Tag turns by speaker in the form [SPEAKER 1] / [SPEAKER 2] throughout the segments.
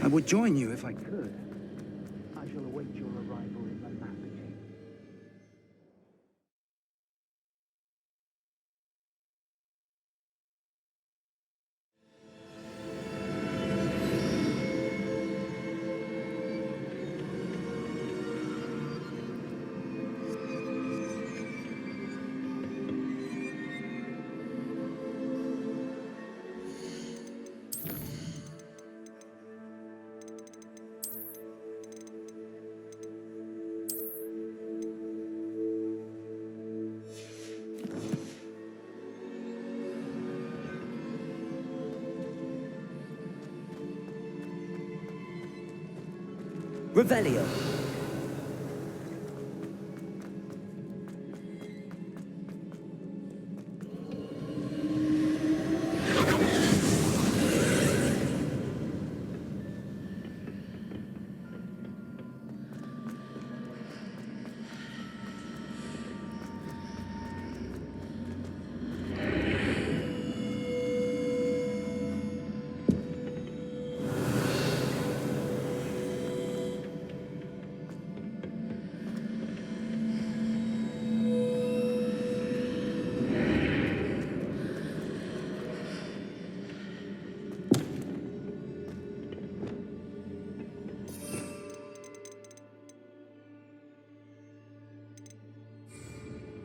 [SPEAKER 1] I would join you if I could. I shall await your arrival in the map again.
[SPEAKER 2] Revelio.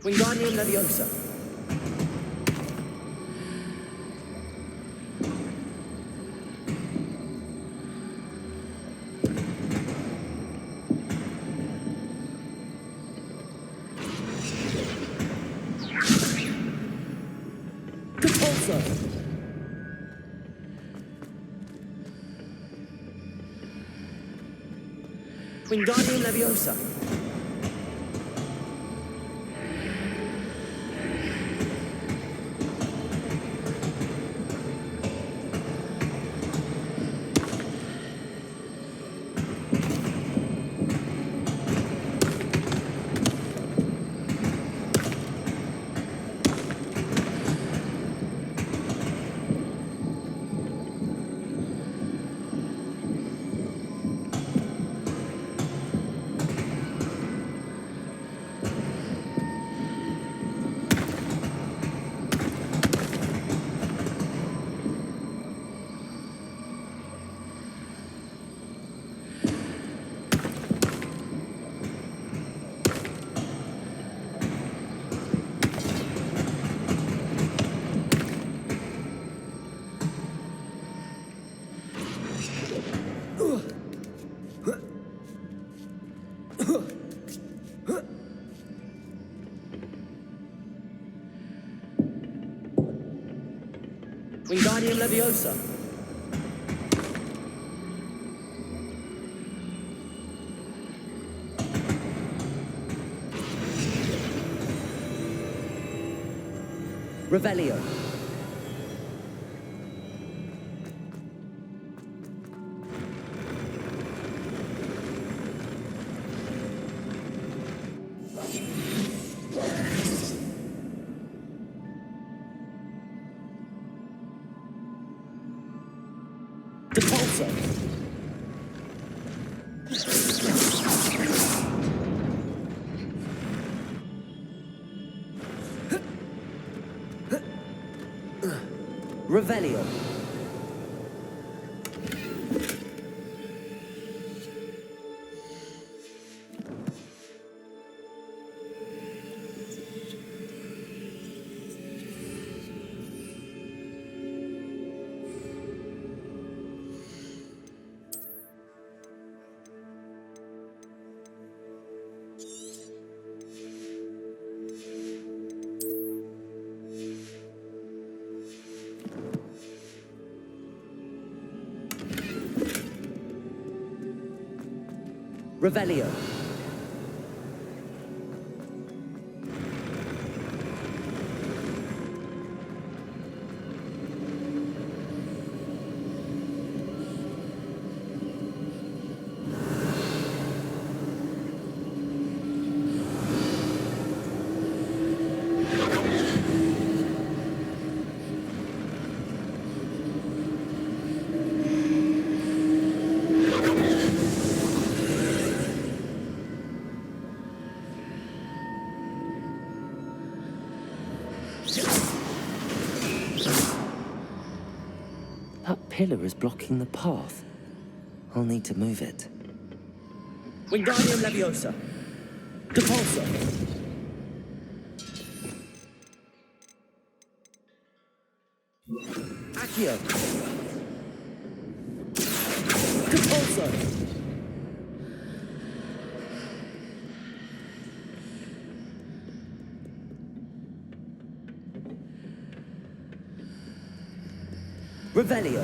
[SPEAKER 2] Wingardium Leviosa. Compulso. Wingardium Leviosa. Wingardium Leviosa. Revelio. Compulso. Revelio. Revelio.
[SPEAKER 3] pillar is blocking the path. I'll need to move it.
[SPEAKER 2] Wingardium Leviosa. Depulso. Accio. Depulso. Revelio.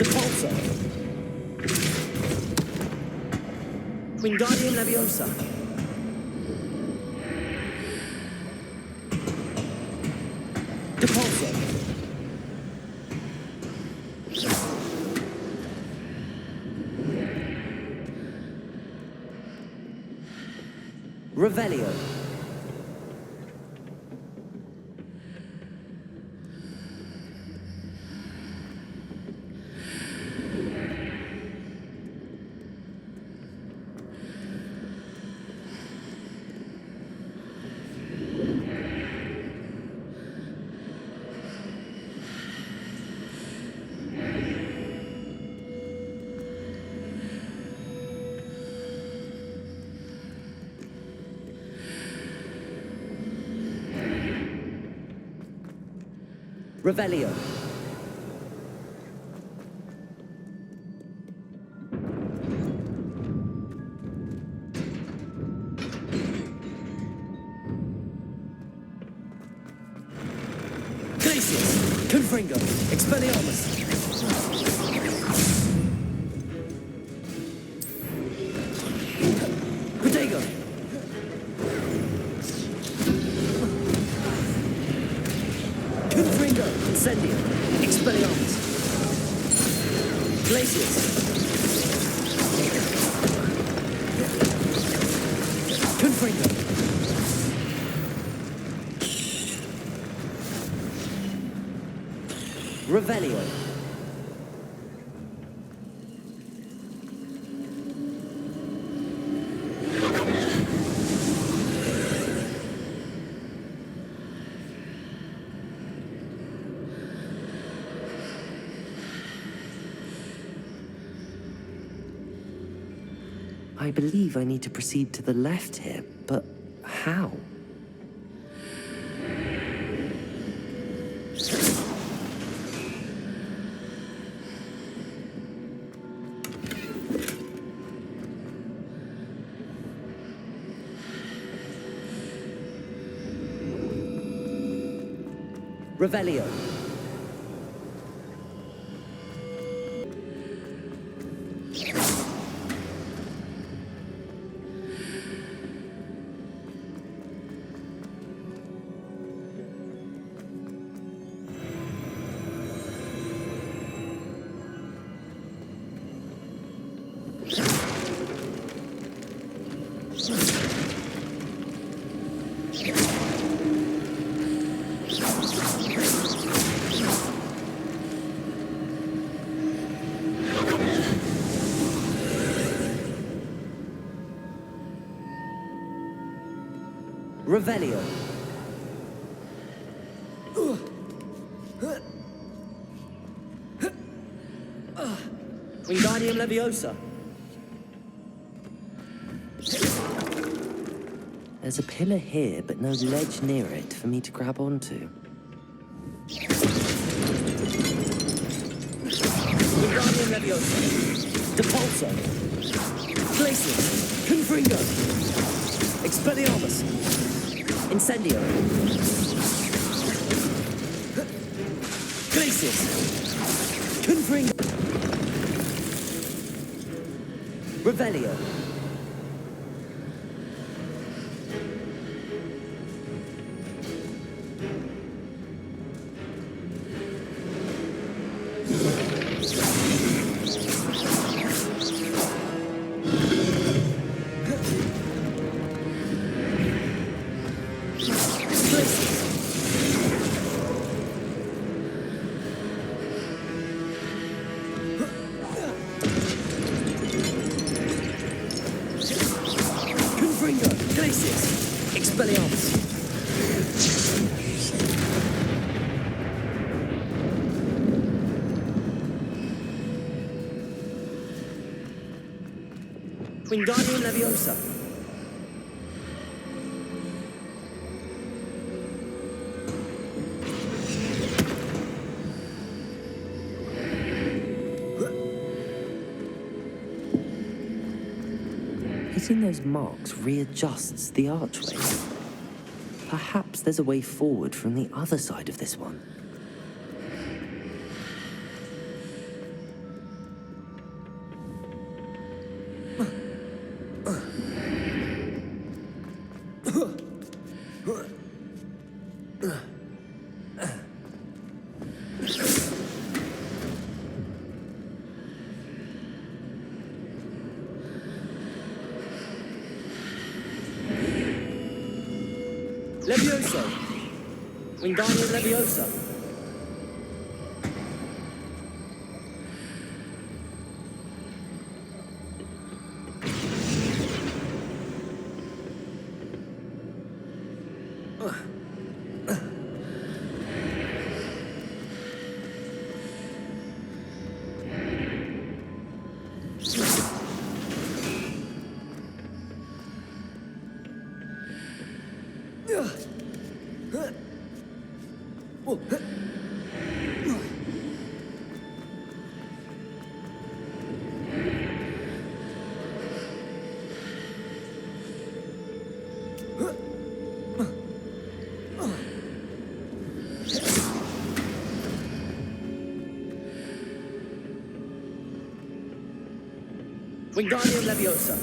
[SPEAKER 2] Depulso. Wingardium Leviosa. Depulso. Revelio. Revelio. Glacius. Confringo. Expelliarmus. Protego. Confringo. Incendio. Expelliarmus. Glacius. Confringo. Revelio.
[SPEAKER 3] I believe I need to proceed to the left here, but how?
[SPEAKER 2] Revelio. Revelio. Wingardium Leviosa.
[SPEAKER 3] There's a pillar here, but no ledge near it for me to grab onto.
[SPEAKER 2] Wingardium Leviosa. Depulso. Glacius. Confringo. Expelliarmus. Incendio. Glacius. Confringo. Revelio. Wingardium Leviosa.
[SPEAKER 3] Hitting those marks readjusts the archway. Perhaps there's a way forward from the other side of this one.
[SPEAKER 2] Levioso. Wingardium Leviosa. Wingardium Leviosa.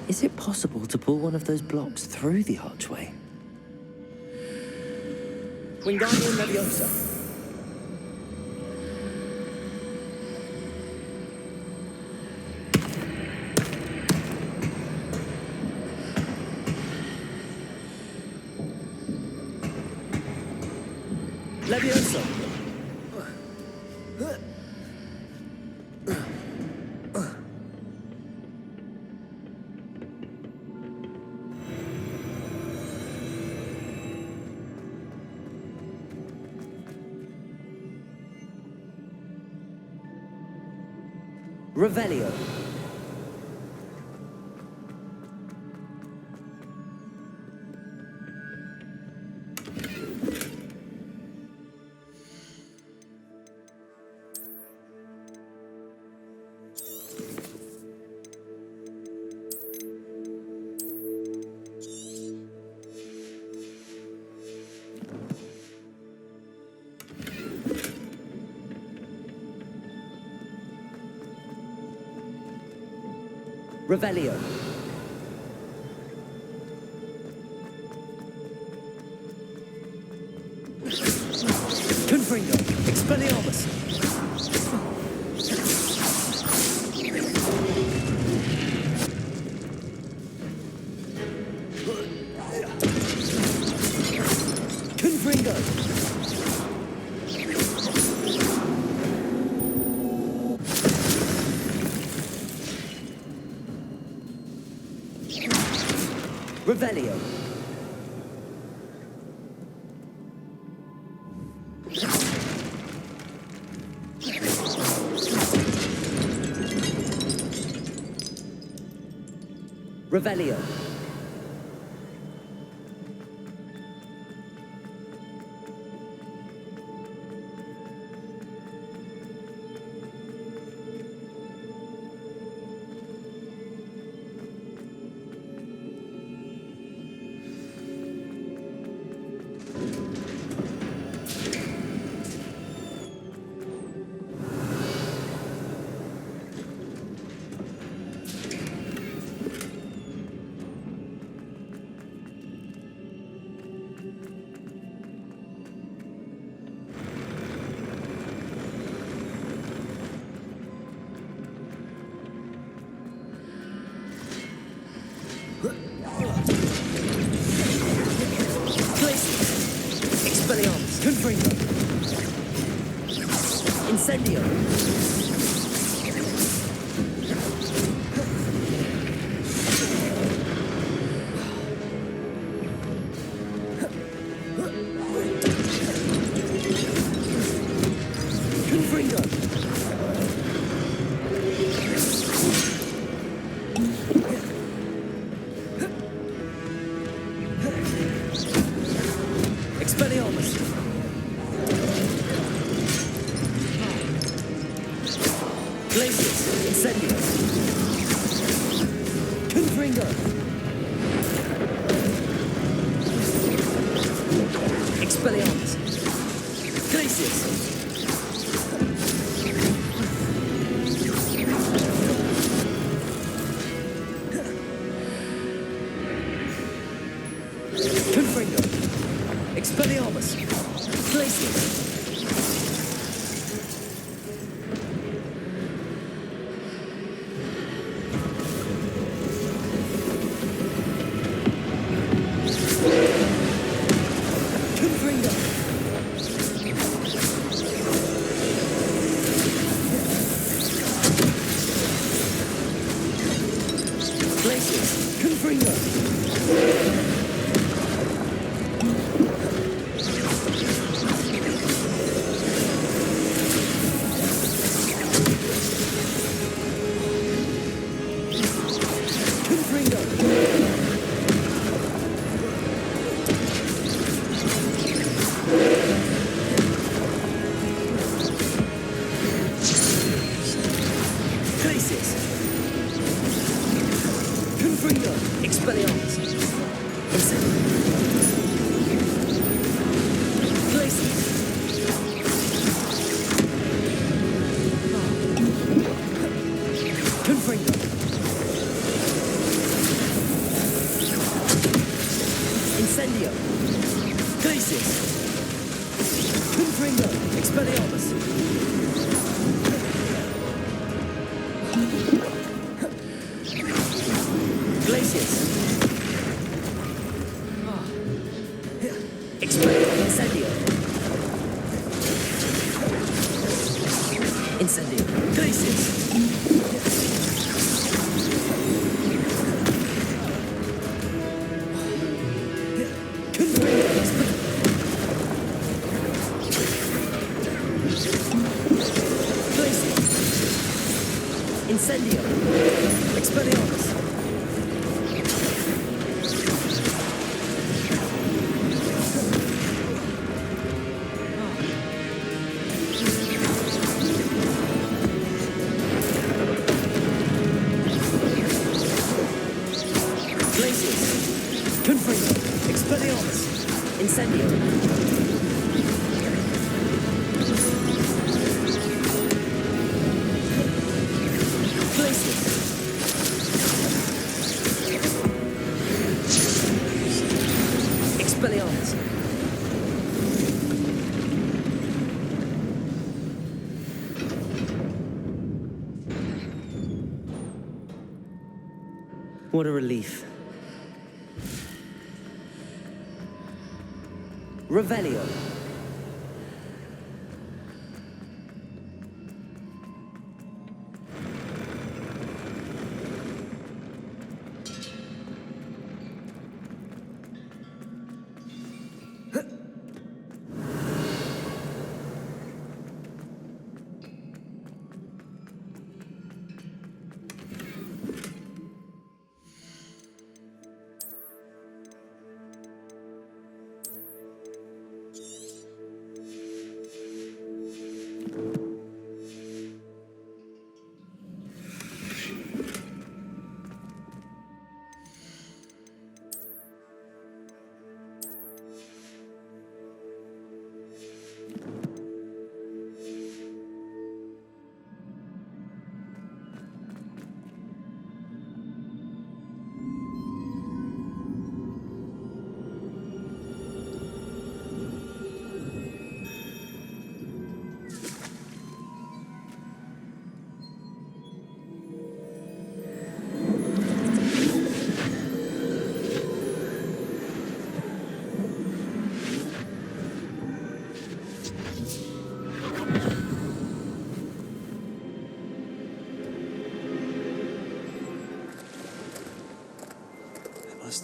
[SPEAKER 3] Is it possible to pull one of those blocks through the archway?
[SPEAKER 2] Wingardium Leviosa. Leviosa. Revelio. Revelio. Confringo. Expelliarmus. Confringo. Revelio. Revelio. Confringo. Incendio. Confringo. Expelliarmus. Glacius. Incendio. Confringo. Expelliarmus. Glacius. Confringo. Expelliarmus. Glacius. Confringo. Glacius. Confringo. Confringo. Glacius. Confringo. Expelliarmus. Incendio. Glacius. Confringo. Incendio. Glacius. Confringo. Expelliarmus. Glacius. Expelliarmus. Incendio. Incendio. Glacius. Confringo. Glacius. Incendio. Expelliarmus. Glacius. Confringo. Expelliarmus. Incendio. Glacius. Expelliarmus. What a relief. Revelio.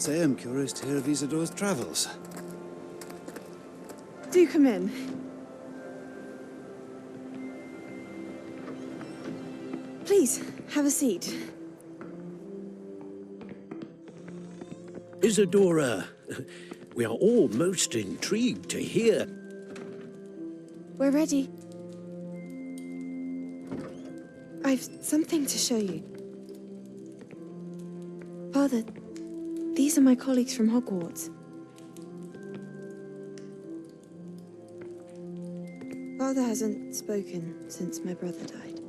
[SPEAKER 4] say I'm curious to hear of Isadora's travels.
[SPEAKER 5] Do come in. Please, have a seat.
[SPEAKER 6] Isadora, we are all most intrigued to hear.
[SPEAKER 5] We're ready. I've something to show you. Father, these are my colleagues from Hogwarts. Father hasn't spoken since my brother died.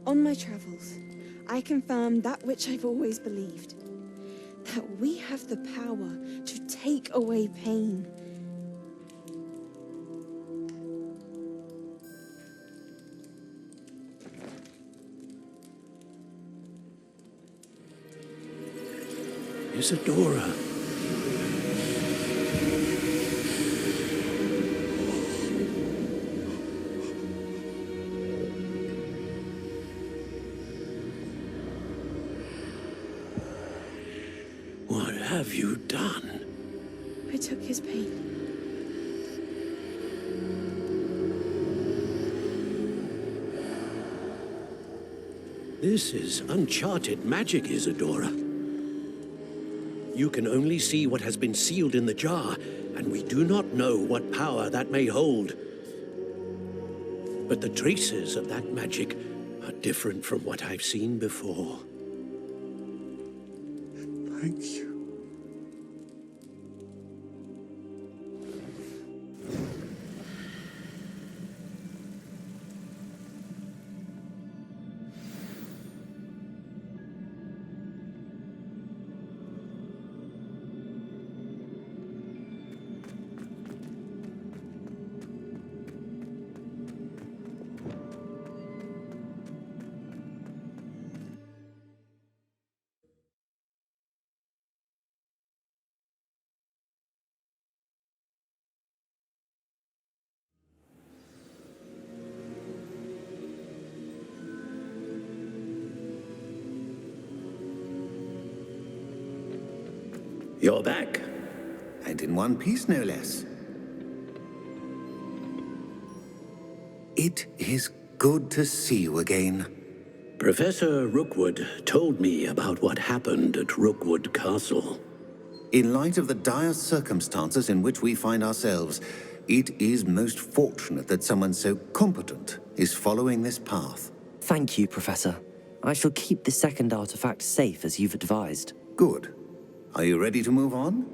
[SPEAKER 5] On my travels, I confirmed that which I've always believed. That we have the power to take away pain.
[SPEAKER 6] Isadora. What have you done?
[SPEAKER 5] I took his pain.
[SPEAKER 6] This is uncharted magic, Isadora. You can only see what has been sealed in the jar, and we do not know what power that may hold. But the traces of that magic are different from what I've seen before.
[SPEAKER 4] Thank you.
[SPEAKER 6] You're back.
[SPEAKER 7] And in one piece, no less. It is good to see you again.
[SPEAKER 6] Professor Rookwood told me about what happened at Rookwood Castle.
[SPEAKER 7] In light of the dire circumstances in which we find ourselves, it is most fortunate that someone so competent is following this path.
[SPEAKER 3] Thank you, Professor. I shall keep the second artifact safe as you've advised.
[SPEAKER 7] Good. Are you ready to move on?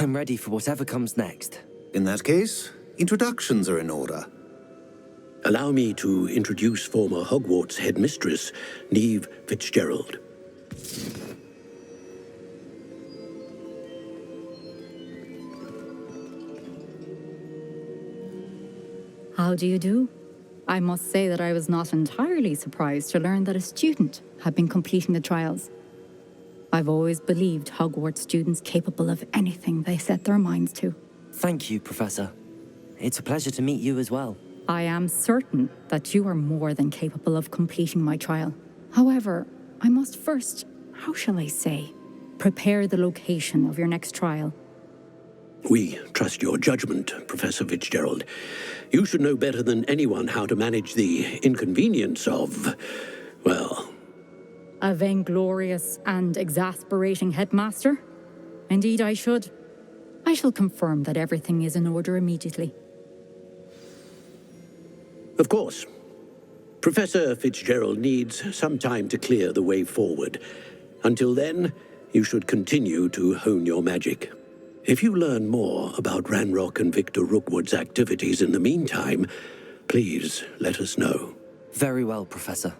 [SPEAKER 3] I'm ready for whatever comes next.
[SPEAKER 7] In that case, introductions are in order.
[SPEAKER 6] Allow me to introduce former Hogwarts headmistress, Neve Fitzgerald.
[SPEAKER 8] How do you do? I must say that I was not entirely surprised to learn that a student had been completing the trials. I've always believed Hogwarts students capable of anything they set their minds to.
[SPEAKER 3] Thank you, Professor. It's a pleasure to meet you as well.
[SPEAKER 8] I am certain that you are more than capable of completing my trial. However, I must first, how shall I say, prepare the location of your next trial.
[SPEAKER 6] We trust your judgment, Professor Fitzgerald. You should know better than anyone how to manage the inconvenience of, well...
[SPEAKER 8] A vainglorious and exasperating headmaster? Indeed, I should. I shall confirm that everything is in order immediately.
[SPEAKER 6] Of course. Professor Fitzgerald needs some time to clear the way forward. Until then, you should continue to hone your magic. If you learn more about Ranrock and Victor Rookwood's activities in the meantime, please let us know.
[SPEAKER 3] Very well, Professor.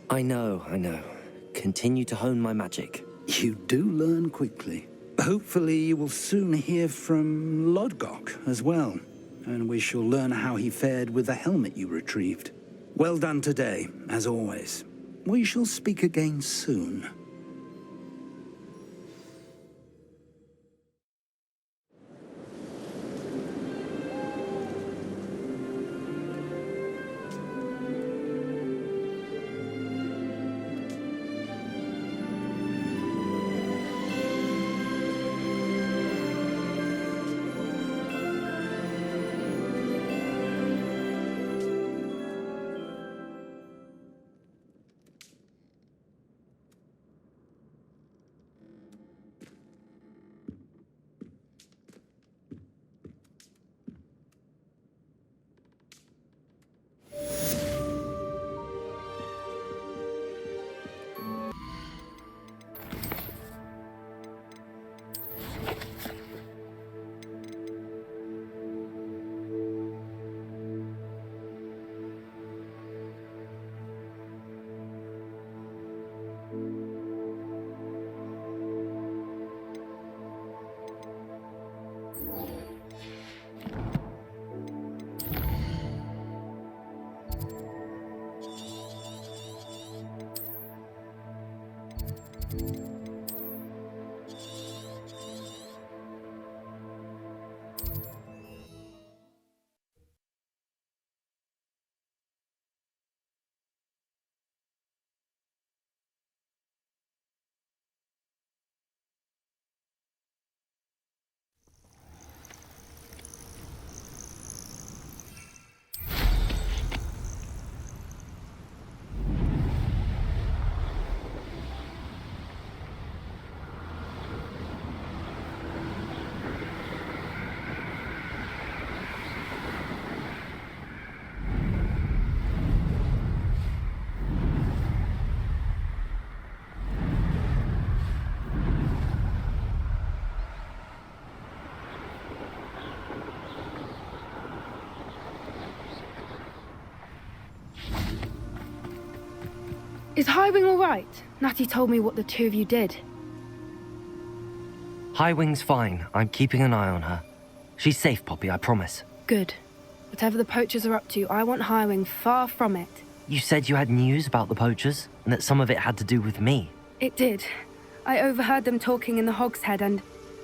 [SPEAKER 3] I know. Continue to hone my magic.
[SPEAKER 1] You do learn quickly. Hopefully you will soon hear from Lodgok as well, and we shall learn how he fared with the helmet you retrieved. Well done today, as always. We shall speak again soon.
[SPEAKER 9] Is Highwing all right? Natty told me what the two of you did.
[SPEAKER 3] Highwing's fine. I'm keeping an eye on her. She's safe, Poppy, I promise.
[SPEAKER 9] Good. Whatever the poachers are up to, I want Highwing far from it.
[SPEAKER 3] You said you had news about the poachers, and that some of it had to do with me.
[SPEAKER 9] It did. I overheard them talking in the Hogshead, and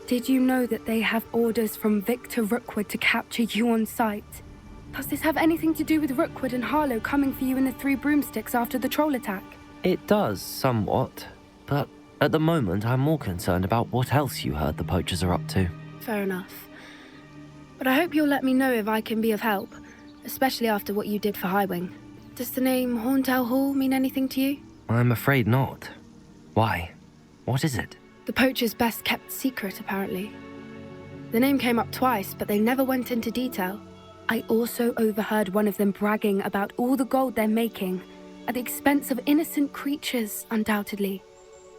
[SPEAKER 9] did you know that they have orders from Victor Rookwood to capture you on sight? Does this have anything to do with Rookwood and Harlow coming for you in the Three Broomsticks after the troll attack?
[SPEAKER 3] It does, somewhat. But at the moment, I'm more concerned about what else you heard the poachers are up to.
[SPEAKER 9] Fair enough. But I hope you'll let me know if I can be of help, especially after what you did for Highwing. Does the name Horntail Hall mean anything to you?
[SPEAKER 3] I'm afraid not. Why? What is it?
[SPEAKER 9] The poachers' best kept secret, apparently. The name came up twice, but they never went into detail. I also overheard one of them bragging about all the gold they're making, at the expense of innocent creatures, undoubtedly.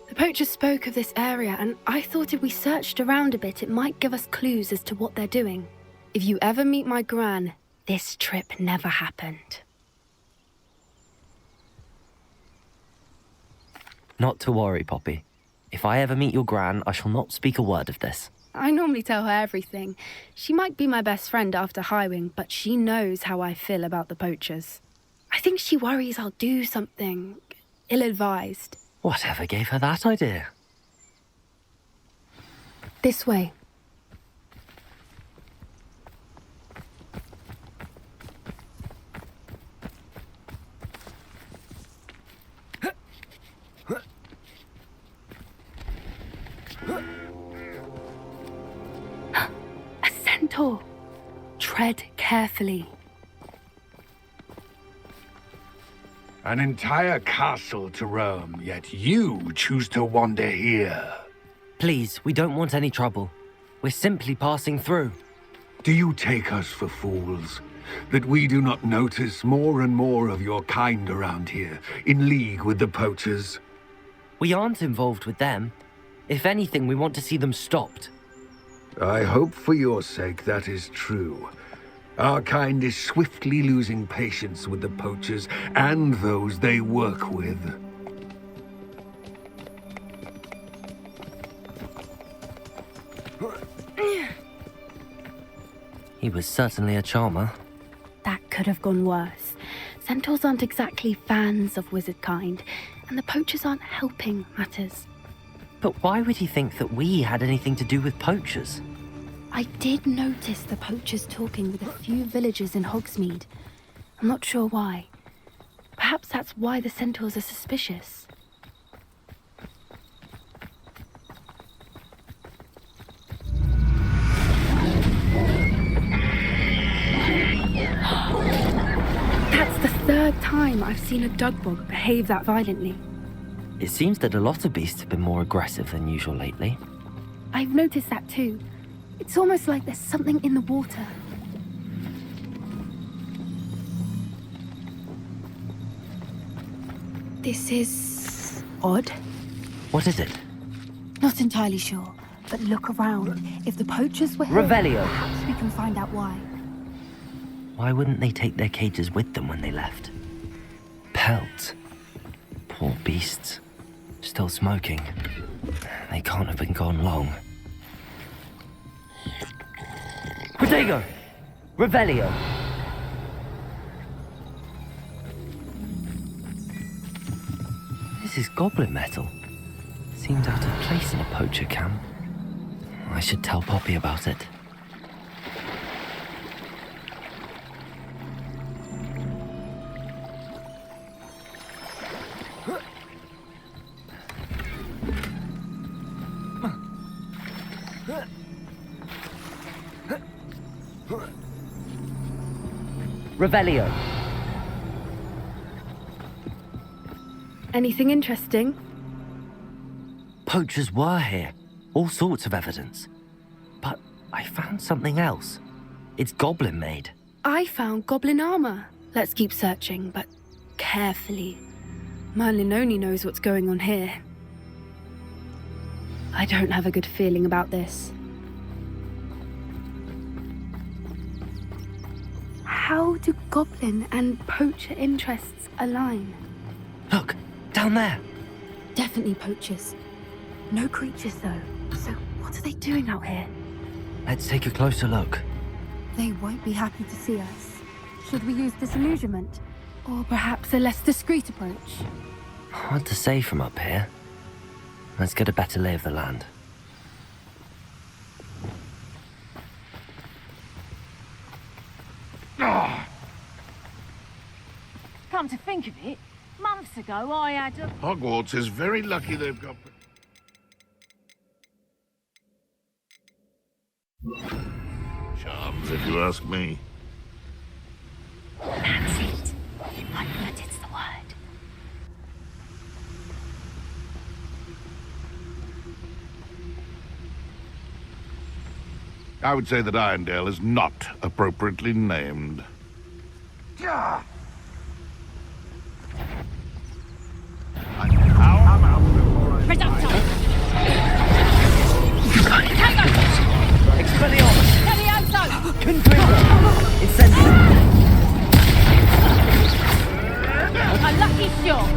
[SPEAKER 9] The poachers spoke of this area, and I thought if we searched around a bit, it might give us clues as to what they're doing. If you ever meet my gran, this trip never happened.
[SPEAKER 3] Not to worry, Poppy. If I ever meet your gran, I shall not speak a word of this.
[SPEAKER 9] I normally tell her everything. She might be my best friend after Highwing, but she knows how I feel about the poachers. I think she worries I'll do something ill-advised.
[SPEAKER 3] Whatever gave her that idea?
[SPEAKER 9] This way. A centaur. Tread carefully.
[SPEAKER 10] An entire castle to roam, yet you choose to wander here.
[SPEAKER 3] Please, we don't want any trouble. We're simply passing through.
[SPEAKER 10] Do you take us for fools? That we do not notice more and more of your kind around here, in league with the poachers?
[SPEAKER 3] We aren't involved with them. If anything, we want to see them stopped.
[SPEAKER 10] I hope for your sake that is true. Our kind is swiftly losing patience with the poachers and those they work with.
[SPEAKER 3] He was certainly a charmer.
[SPEAKER 9] That could have gone worse. Centaurs aren't exactly fans of wizard kind, and the poachers aren't helping matters.
[SPEAKER 3] But why would he think that we had anything to do with poachers?
[SPEAKER 9] I did notice the poachers talking with a few villagers in Hogsmeade. I'm not sure why. Perhaps that's why the centaurs are suspicious. That's the third time I've seen a dugbog behave that violently.
[SPEAKER 3] It seems that a lot of beasts have been more aggressive than usual lately.
[SPEAKER 9] I've noticed that too. It's almost like there's something in the water. This is odd.
[SPEAKER 3] What is it?
[SPEAKER 9] Not entirely sure, but look around. If the poachers were here,
[SPEAKER 3] Revelio.
[SPEAKER 9] perhaps we can find out why.
[SPEAKER 3] Why wouldn't they take their cages with them when they left? Pelts. Poor beasts. Still smoking. They can't have been gone long. Protego! Revelio! This is goblin metal. Seems out of place in a poacher camp. I should tell Poppy about it. Revelio.
[SPEAKER 9] Anything interesting?
[SPEAKER 3] Poachers were here. All sorts of evidence. But I found something else. It's goblin made.
[SPEAKER 9] I found goblin armor. Let's keep searching, but carefully. Merlin only knows what's going on here. I don't have a good feeling about this. How do goblin and poacher interests align?
[SPEAKER 3] Look, down there.
[SPEAKER 9] Definitely poachers. No creatures, though. So what are they doing out here?
[SPEAKER 3] Let's take a closer look.
[SPEAKER 9] They won't be happy to see us. Should we use disillusionment? Or perhaps a less discreet approach?
[SPEAKER 3] Hard to say from up here. Let's get a better lay of the land.
[SPEAKER 11] Come to think of it, months ago I had a...
[SPEAKER 12] Hogwarts is very lucky they've got... charms, if you ask me.
[SPEAKER 11] That's it. I bet it's the word.
[SPEAKER 12] I would say that Irondale is not appropriately named.
[SPEAKER 2] Expelliarmus!
[SPEAKER 11] Levioso!
[SPEAKER 2] Confringo! Incendio!
[SPEAKER 11] A lucky shot!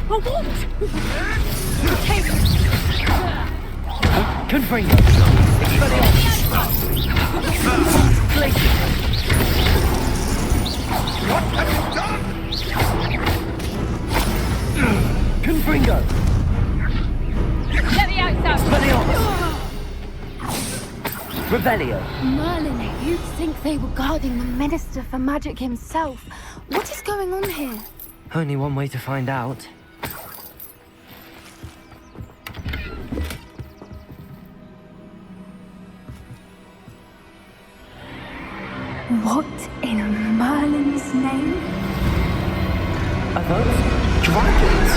[SPEAKER 11] A what?
[SPEAKER 2] Confringo! Expelliarmus! Glacier!
[SPEAKER 12] What have you done?
[SPEAKER 2] Confringo!
[SPEAKER 11] Levioso!
[SPEAKER 2] Expelliarmus! Revelio!
[SPEAKER 9] Merlin, you'd think they were guarding the Minister for Magic himself. What is going on here?
[SPEAKER 3] Only one way to find out.
[SPEAKER 9] What in Merlin's name?
[SPEAKER 3] Are those dragons?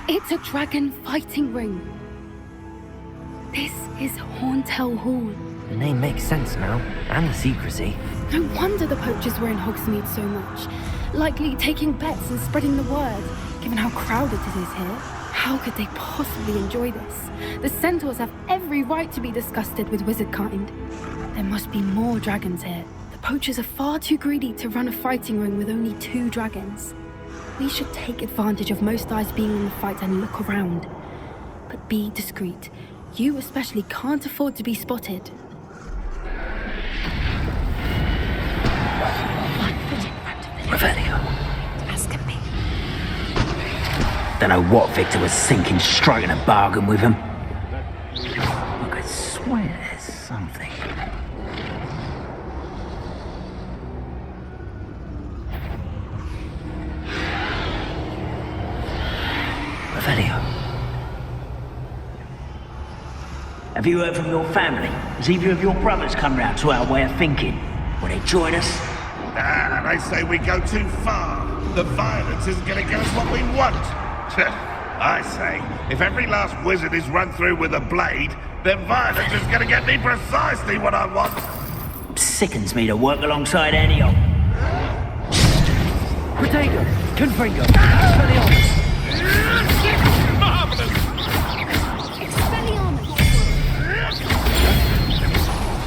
[SPEAKER 9] It's a dragon fighting ring. is Horntail Hall.
[SPEAKER 3] The name makes sense now, and the secrecy.
[SPEAKER 9] No wonder the poachers were in Hogsmeade so much. Likely taking bets and spreading the word, given how crowded it is here. How could they possibly enjoy this? The centaurs have every right to be disgusted with wizard kind. There must be more dragons here. The poachers are far too greedy to run a fighting ring with only 2 dragons. We should take advantage of most eyes being in the fight and look around. But be discreet. You especially can't afford to be spotted.
[SPEAKER 3] Revelio.
[SPEAKER 13] Asking me.
[SPEAKER 2] Don't know what Victor was thinking, striking a bargain with him. I could swear there's something.
[SPEAKER 3] Revelio.
[SPEAKER 2] Have you heard from your family? Has either of your brothers come round to our way of thinking? Will they join us?
[SPEAKER 12] They say we go too far. The violence isn't going to get us what we want. I say, if every last wizard is run through with a blade, then violence is going to get me precisely what I want.
[SPEAKER 2] Sickens me to work alongside any of them. Protego, Confringo, Expelliarmus.
[SPEAKER 12] Marvelous!
[SPEAKER 13] Expelliarmus!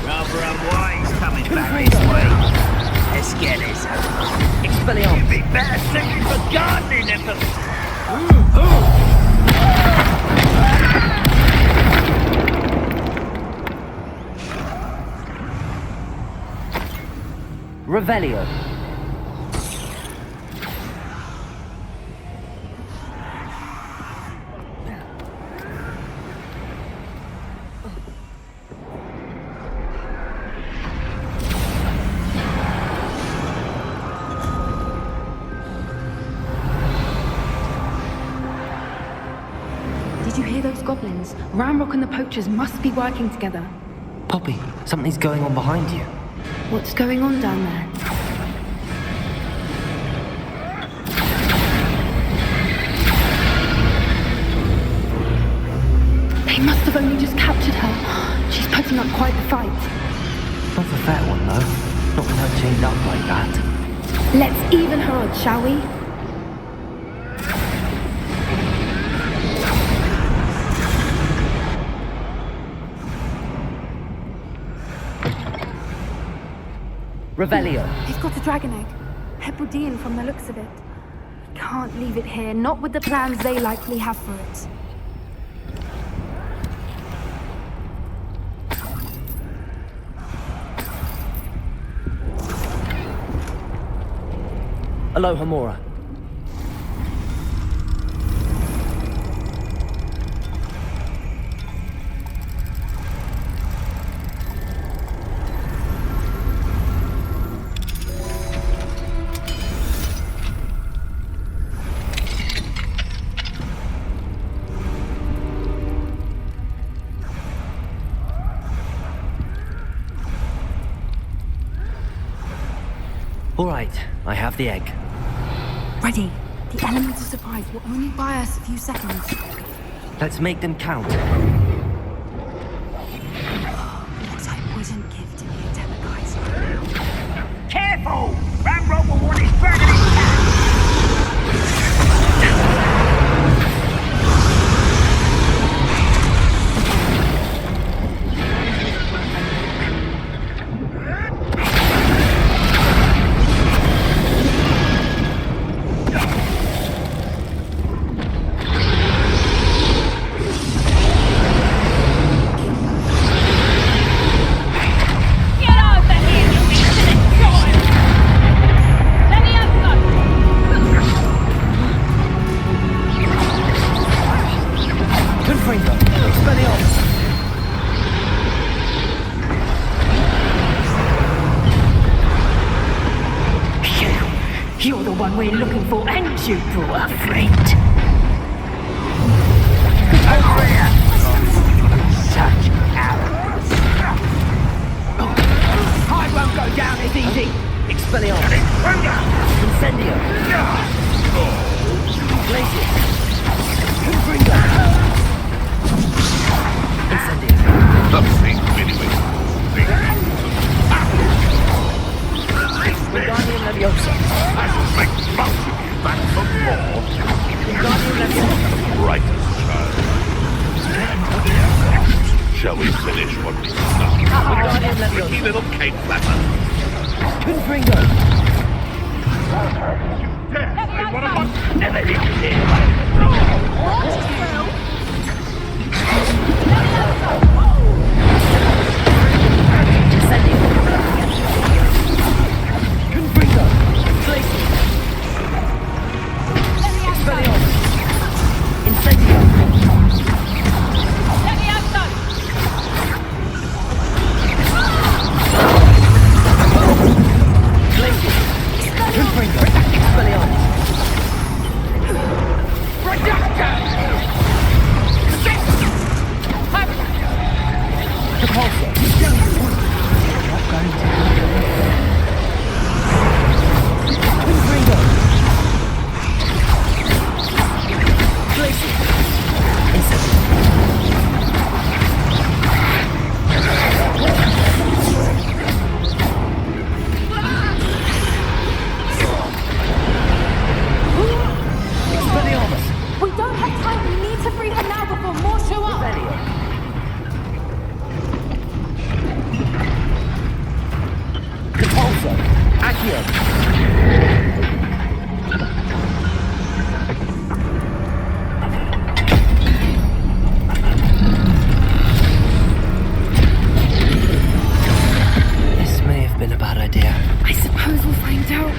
[SPEAKER 2] Rather unwise coming back this way. Let's get this over.
[SPEAKER 3] Expelliarmus.
[SPEAKER 2] You'd be better suited for gardening than for...
[SPEAKER 3] Revelio.
[SPEAKER 9] Did you hear those goblins? Ramrock and the poachers must be working together.
[SPEAKER 3] Poppy, something's going on behind you.
[SPEAKER 9] What's going on down there? They must have only just captured her. She's putting up quite the fight.
[SPEAKER 3] Not the fair one, though. Not with her chained up like that.
[SPEAKER 9] Let's even her odds, shall we?
[SPEAKER 3] Revelio.
[SPEAKER 9] They've got a dragon egg. Hebridean from the looks of it. Can't leave it here, not with the plans they likely have for it.
[SPEAKER 3] Aloha Mora. All right, I have the egg.
[SPEAKER 13] Ready. The elements of surprise will only buy us a few seconds.
[SPEAKER 3] Let's make them count.
[SPEAKER 13] What I wouldn't give to be a demiguyser.
[SPEAKER 2] Careful! Ramrock will want his dragon in town! You're the one we're looking for, and you brought a friend. Over here! Such arrogance. I won't go down as easy.
[SPEAKER 3] Expelliarmus. Incendio. Glacius. Confringo. Incendio.
[SPEAKER 12] Tricky little cake flapper.
[SPEAKER 3] Confringo!
[SPEAKER 12] Never leave you here.
[SPEAKER 3] Confringo! Glacier! Expelliarmus! Incendio! Glacier! Confringo! Expelliarmus! Repulsor! Not going to Confringo! Glacier! Incendio! Expelliarmus!
[SPEAKER 13] We don't have time. We need to free her now before more show up.
[SPEAKER 3] Repulsor! Accio! This may have been a bad idea.
[SPEAKER 9] I suppose we'll find out.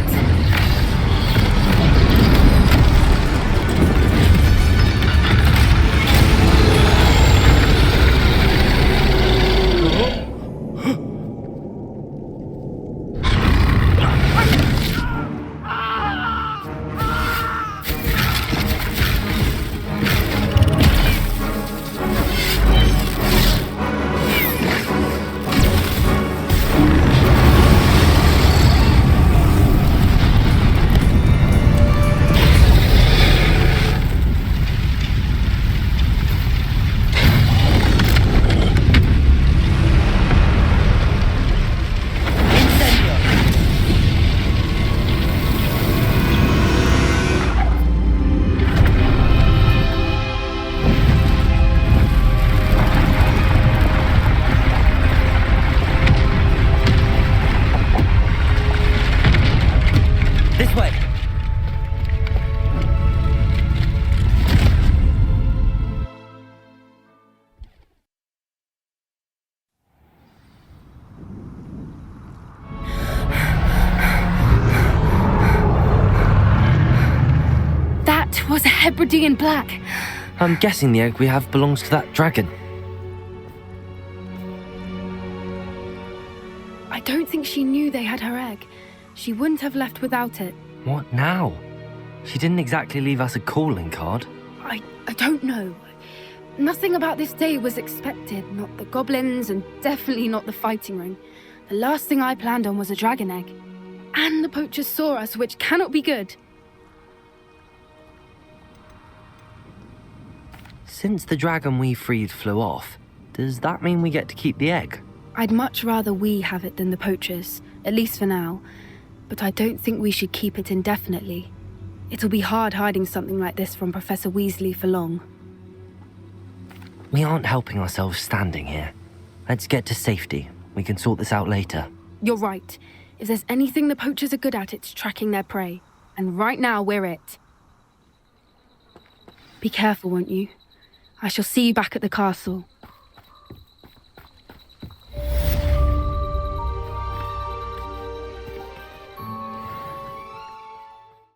[SPEAKER 9] This way! That was a Hebridean black.
[SPEAKER 3] I'm guessing the egg we have belongs to that dragon.
[SPEAKER 9] I don't think she knew they had her egg. She wouldn't have left without it.
[SPEAKER 3] What now? She didn't exactly leave us a calling card.
[SPEAKER 9] I don't know. Nothing about this day was expected. Not the goblins, and definitely not the fighting ring. The last thing I planned on was a dragon egg. And the poachers saw us, which cannot be good.
[SPEAKER 3] Since the dragon we freed flew off, does that mean we get to keep the egg?
[SPEAKER 9] I'd much rather we have it than the poachers, at least for now. But I don't think we should keep it indefinitely. It'll be hard hiding something like this from Professor Weasley for long.
[SPEAKER 3] We aren't helping ourselves standing here. Let's get to safety. We can sort this out later.
[SPEAKER 9] You're right. If there's anything the poachers are good at, it's tracking their prey. And right now, we're it. Be careful, won't you? I shall see you back at the castle.